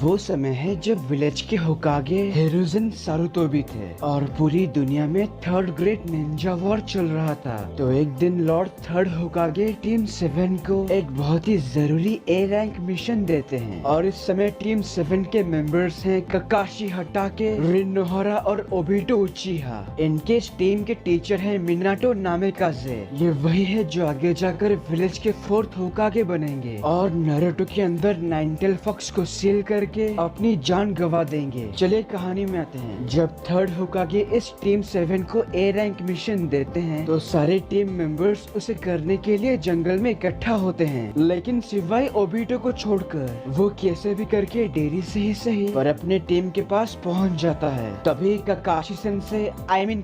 वो समय है जब विलेज के होकागे हिरुzen सारुतोबी थे और पूरी दुनिया में थर्ड ग्रेट निंजा वॉर चल रहा था। तो एक दिन लॉर्ड थर्ड होकागे टीम 7 को एक बहुत ही जरूरी ए रैंक मिशन देते हैं और इस समय टीम 7 के मेंबर्स हैं ककाशी हटाके, रिन नोहरा और ओबिटो उचिहा। इनके टीम के टीचर हैं मिनाटो नामेकाजे। ये वही है जो आगे जाकर विलेज के 4th होकागे बनेंगे और नारुतो के अंदर नाइनटेल फॉक्स को सील करके अपनी जान गवा देंगे। चलिए कहानी में आते हैं। जब थर्ड होकागे इस टीम 7 को ए रैंक मिशन देते हैं तो सारे टीम मेंबर्स उसे करने के लिए जंगल में इकट्ठा होते हैं, लेकिन सिवाय ओबिटो को छोड़कर। वो कैसे भी करके देरी से ही सही पर अपने टीम के पास पहुंच जाता है। तभी ककाशी सेंसे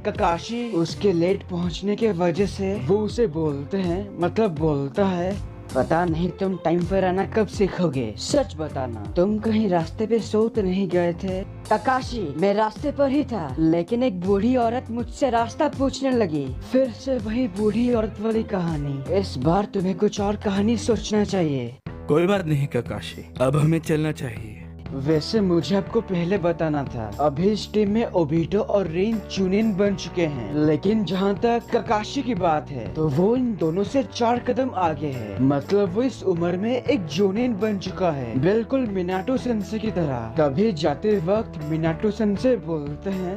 ककाशी उसके लेट पहुंचने के वजह से वो उसे बोलते हैं, मतलब बोलता है, पता नहीं तुम टाइम पर आना कब सीखोगे। सच बताना, तुम कहीं रास्ते पे सो तो नहीं गए थे? ककाशी, मैं रास्ते पर ही था, लेकिन एक बूढ़ी औरत मुझसे रास्ता पूछने लगी। फिर से वही बूढ़ी औरत वाली कहानी। इस बार तुम्हें कुछ और कहानी सोचना चाहिए। कोई बात नहीं ककाशी, अब हमें चलना चाहिए। वैसे मुझे आपको पहले बताना था, अभी इस टीम में ओबिटो और रिन चुनिन बन चुके हैं, लेकिन जहाँ तक ककाशी की बात है तो वो इन दोनों से 4 कदम आगे है। मतलब वो इस उम्र में एक जोनिन बन चुका है, बिल्कुल मिनाटो सेंसे की तरह। तभी जाते वक्त मिनाटो सेंसे बोलते हैं,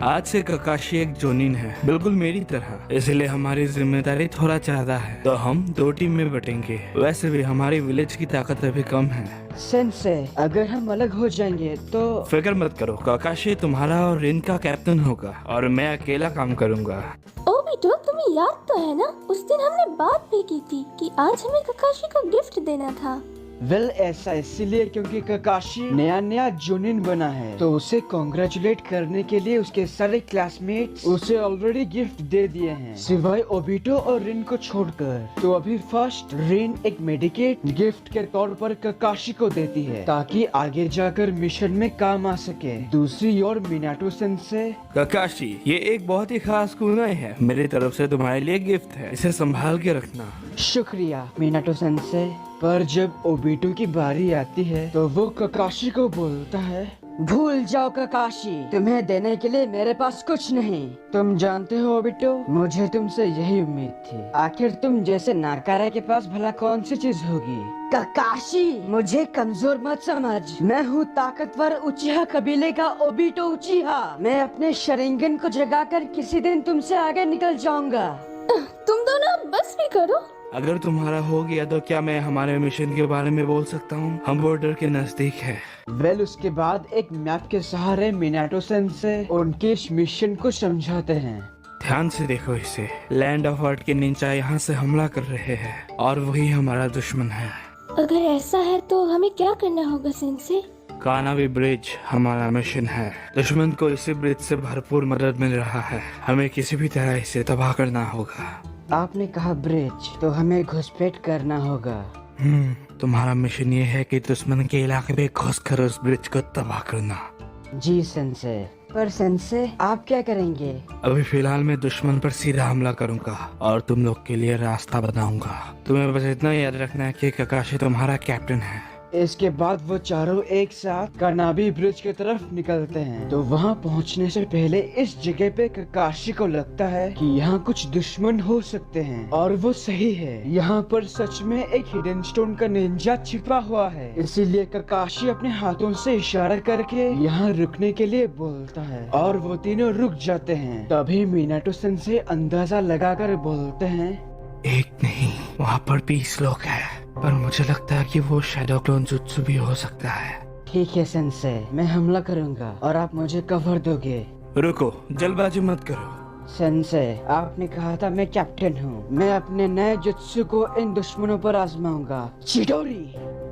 आज से ककाशी एक जोनिन है, बिल्कुल मेरी तरह, इसलिए हमारी जिम्मेदारी थोड़ा ज्यादा है, तो हम 2 टीम में बटेंगे। वैसे भी हमारी विलेज की ताकत अभी कम है। सेंसे, अगर हम अलग हो जाएंगे तो? फिक्र मत करो, ककाशी तुम्हारा और रिन का कैप्टन होगा और मैं अकेला काम करूँगा। ओबिटो, तुम्हें याद तो है ना, उस दिन हमने बात भी की थी कि आज हमें ककाशी को गिफ्ट देना था। वेल ऐसा इसीलिए क्योंकि ककाशी नया जोनिन बना है, तो उसे कॉन्ग्रेचुलेट करने के लिए उसके सारे क्लासमेट्स उसे ऑलरेडी गिफ्ट दे दिए हैं, सिवाय ओबिटो और रिन को छोड़कर। तो अभी फर्स्ट रिन एक मेडिकेट गिफ्ट के तौर पर ककाशी को देती है ताकि आगे जाकर मिशन में काम आ सके। दूसरी ओर मिनाटो सेंसे, ककाशी, ये एक बहुत ही खास कुनाई है, मेरी तरफ से तुम्हारे लिए गिफ्ट है, इसे संभाल के रखना। शुक्रिया मिनाटो सेंसे। पर जब ओबिटो की बारी आती है तो वो ककाशी को बोलता है, भूल जाओ ककाशी, तुम्हें देने के लिए मेरे पास कुछ नहीं। तुम जानते हो ओबिटो, मुझे तुमसे यही उम्मीद थी। आखिर तुम जैसे नाकारा के पास भला कौन सी चीज होगी? ककाशी, मुझे कमजोर मत समझ, मैं हूँ ताकतवर उचिहा कबीले का ओबिटो उचिहा। मैं अपने शरिंगन को जगाकर किसी दिन तुमसे आगे निकल जाऊंगा। तुम दोनों बस भी करो। अगर तुम्हारा हो गया तो क्या मैं हमारे मिशन के बारे में बोल सकता हूँ? हम बॉर्डर के नजदीक है। वेल उसके बाद एक मैप के सहारे मिनाटो सेंसे उनके इस मिशन को समझाते हैं। ध्यान से देखो इसे, लैंड ऑफ आर्ट के निंजा यहाँ से हमला कर रहे हैं और वही हमारा दुश्मन है। अगर ऐसा है तो हमें क्या करना होगा सेंसे? कानावी ब्रिज हमारा मिशन है। दुश्मन को इसी ब्रिज से भरपूर मदद मिल रहा है, हमें किसी भी तरह इसे तबाह करना होगा। आपने कहा ब्रिज, तो हमें घुसपैठ करना होगा। तुम्हारा मिशन ये है कि दुश्मन के इलाके में घुसकर उस ब्रिज को तबाह करना। जी सेंसे। पर सेंसे, आप क्या करेंगे? अभी फिलहाल मैं दुश्मन पर सीधा हमला करूंगा और तुम लोग के लिए रास्ता बनाऊंगा। तुम्हें बस इतना याद रखना है कि ककाशी तुम्हारा कैप्टन है। इसके बाद वो चारों एक साथ कानाबी ब्रिज की तरफ निकलते हैं। तो वहाँ पहुँचने से पहले इस जगह पे ककाशी को लगता है कि यहाँ कुछ दुश्मन हो सकते हैं, और वो सही है। यहाँ पर सच में एक हिडन स्टोन का निंजा छिपा हुआ है, इसीलिए ककाशी अपने हाथों से इशारा करके यहाँ रुकने के लिए बोलता है और वो तीनों रुक जाते हैं। तभी मिनाटो सेंसे अंदाजा लगाकर बोलते हैं, एक नहीं, वहाँ पर 20 लोग हैं, पर मुझे लगता है कि वो शैडो क्लोन जुत्सु भी हो सकता है। ठीक है सेंसे, मैं हमला करूंगा और आप मुझे कवर दोगे। रुको, जल्दबाजी मत करो। सेंसे, आपने कहा था मैं कैप्टन हूँ, मैं अपने नए जुत्सु को इन दुश्मनों पर आजमाऊंगा। चिडोरी।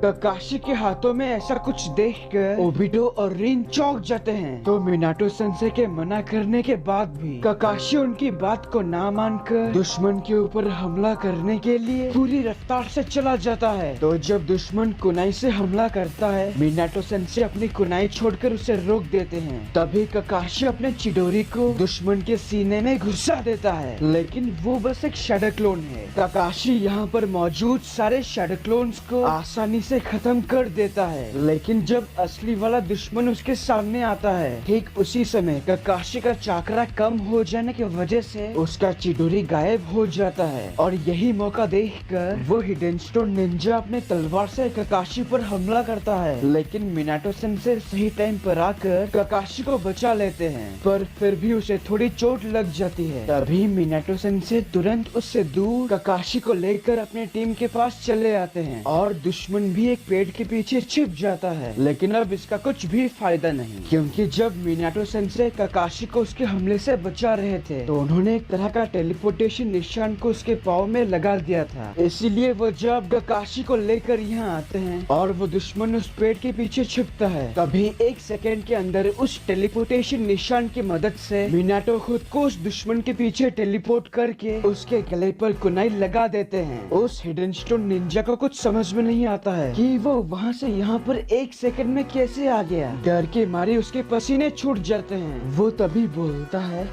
ककाशी के हाथों में ऐसा कुछ देखकर ओबिटो और रिन चौंक जाते हैं। तो मिनाटो सेंसे के मना करने के बाद भी ककाशी उनकी बात को ना मानकर दुश्मन के ऊपर हमला करने के लिए पूरी रफ्तार से चला जाता है। तो जब दुश्मन कुनाई से हमला करता है, मिनाटो सेंसे अपनी कुनाई छोड़कर उसे रोक देते हैं। तभी ककाशी अपने चिडोरी को दुश्मन के सीने में घुसा देता है, लेकिन वो बस एक शैडो क्लोन है। काकाशी यहाँ पर मौजूद सारे शैडो क्लोन्स को आसानी से खत्म कर देता है, लेकिन जब असली वाला दुश्मन उसके सामने आता है, ठीक उसी समय काकाशी का चाकरा कम हो जाने की वजह से उसका चिडोरी गायब हो जाता है। और यही मौका देखकर वो हिडन स्टोन निंजा अपने तलवार से काकाशी पर हमला करता है, लेकिन मिनाटो सेंसेई सही टाइम पर आकर काकाशी को बचा लेते हैं, पर फिर भी उसे थोड़ी चोट लग जाती है। तभी मिनाटो सेंसेई तुरंत उससे दूर काकाशी को लेकर अपने टीम के पास चले आते हैं और दुश्मन भी एक पेड़ के पीछे छिप जाता है। लेकिन अब इसका कुछ भी फायदा नहीं, क्योंकि जब मिनाटो सेंसेई काकाशी को उसके हमले से बचा रहे थे तो उन्होंने एक तरह का टेलीपोर्टेशन निशान को उसके पाँव में लगा दिया था। इसीलिए वो जब काकाशी को लेकर यहाँ आते हैं और वो दुश्मन उस पेड़ के पीछे छिपता है, तभी एक सेकंड के अंदर उस टेलीपोर्टेशन निशान की मदद से मिनाटो खुद को उस दुश्मन के पीछे टेलीपोर्ट करके उसके गले पर कुनाई लगा देते हैं। उस हिडन स्टोन निंजा को कुछ समझ में नहीं आता है कि वो वहाँ से यहाँ पर एक सेकंड में कैसे आ गया। डर के मारे उसके पसीने छूट जाते हैं। वो तभी बोलता है,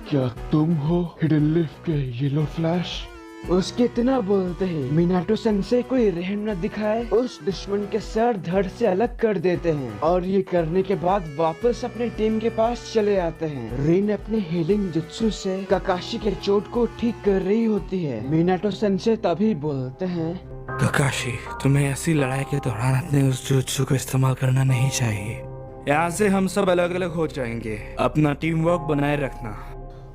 क्या तुम हो हिडन लीफ के येलो फ्लैश? उसके इतना बोलते ही मिनाटो सेंसेई कोई रहम न दिखाए उस दुश्मन के सर धड़ से अलग कर देते हैं और ये करने के बाद वापस अपने टीम के पास चले आते हैं। रिन अपने हीलिंग जुत्सु से काकाशी के चोट को ठीक कर रही होती है। मिनाटो सेंसेई तभी बोलते हैं, काकाशी, तुम्हें ऐसी लड़ाई के दौरान अपने उस जुत्सु को इस्तेमाल करना नहीं चाहिए। यहाँ से हम सब अलग अलग हो जाएंगे। अपना टीम वर्क बनाए रखना।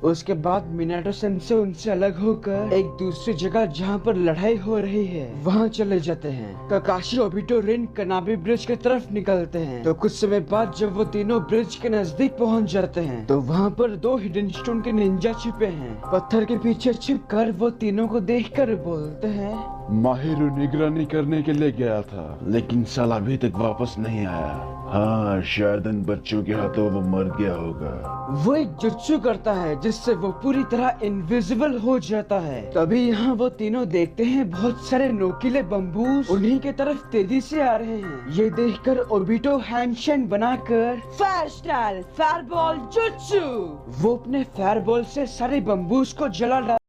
उसके बाद मिनाटो सेंसेई उनसे अलग होकर एक दूसरी जगह जहाँ पर लड़ाई हो रही है वहाँ चले जाते हैं। काकाशी, ओबिटो, रिन कनाबी ब्रिज की तरफ निकलते हैं। तो कुछ समय बाद जब वो तीनों ब्रिज के नजदीक पहुँच जाते हैं तो वहाँ पर दो हिडन स्टोन के निंजा छिपे हैं। पत्थर के पीछे छिपकर वो तीनों को देखकर बोलते हैं, माहिर निगरानी करने के लिए गया था, लेकिन साला अभी तक वापस नहीं आया। हाँ, शायद इन बच्चों के हाथों वो मर गया होगा। वो एक जुत्सु करता है जिससे वो पूरी तरह इनविजिबल हो जाता है। तभी यहाँ वो तीनों देखते हैं बहुत सारे नोकीले बम्बूस उन्हीं के तरफ तेजी से आ रहे हैं। ये देखकर ओबिटो हैंडशेक बनाकर फायर स्टाइल फायरबॉल जुत्सु, वो अपने फायरबॉल से सारे बम्बूस को जला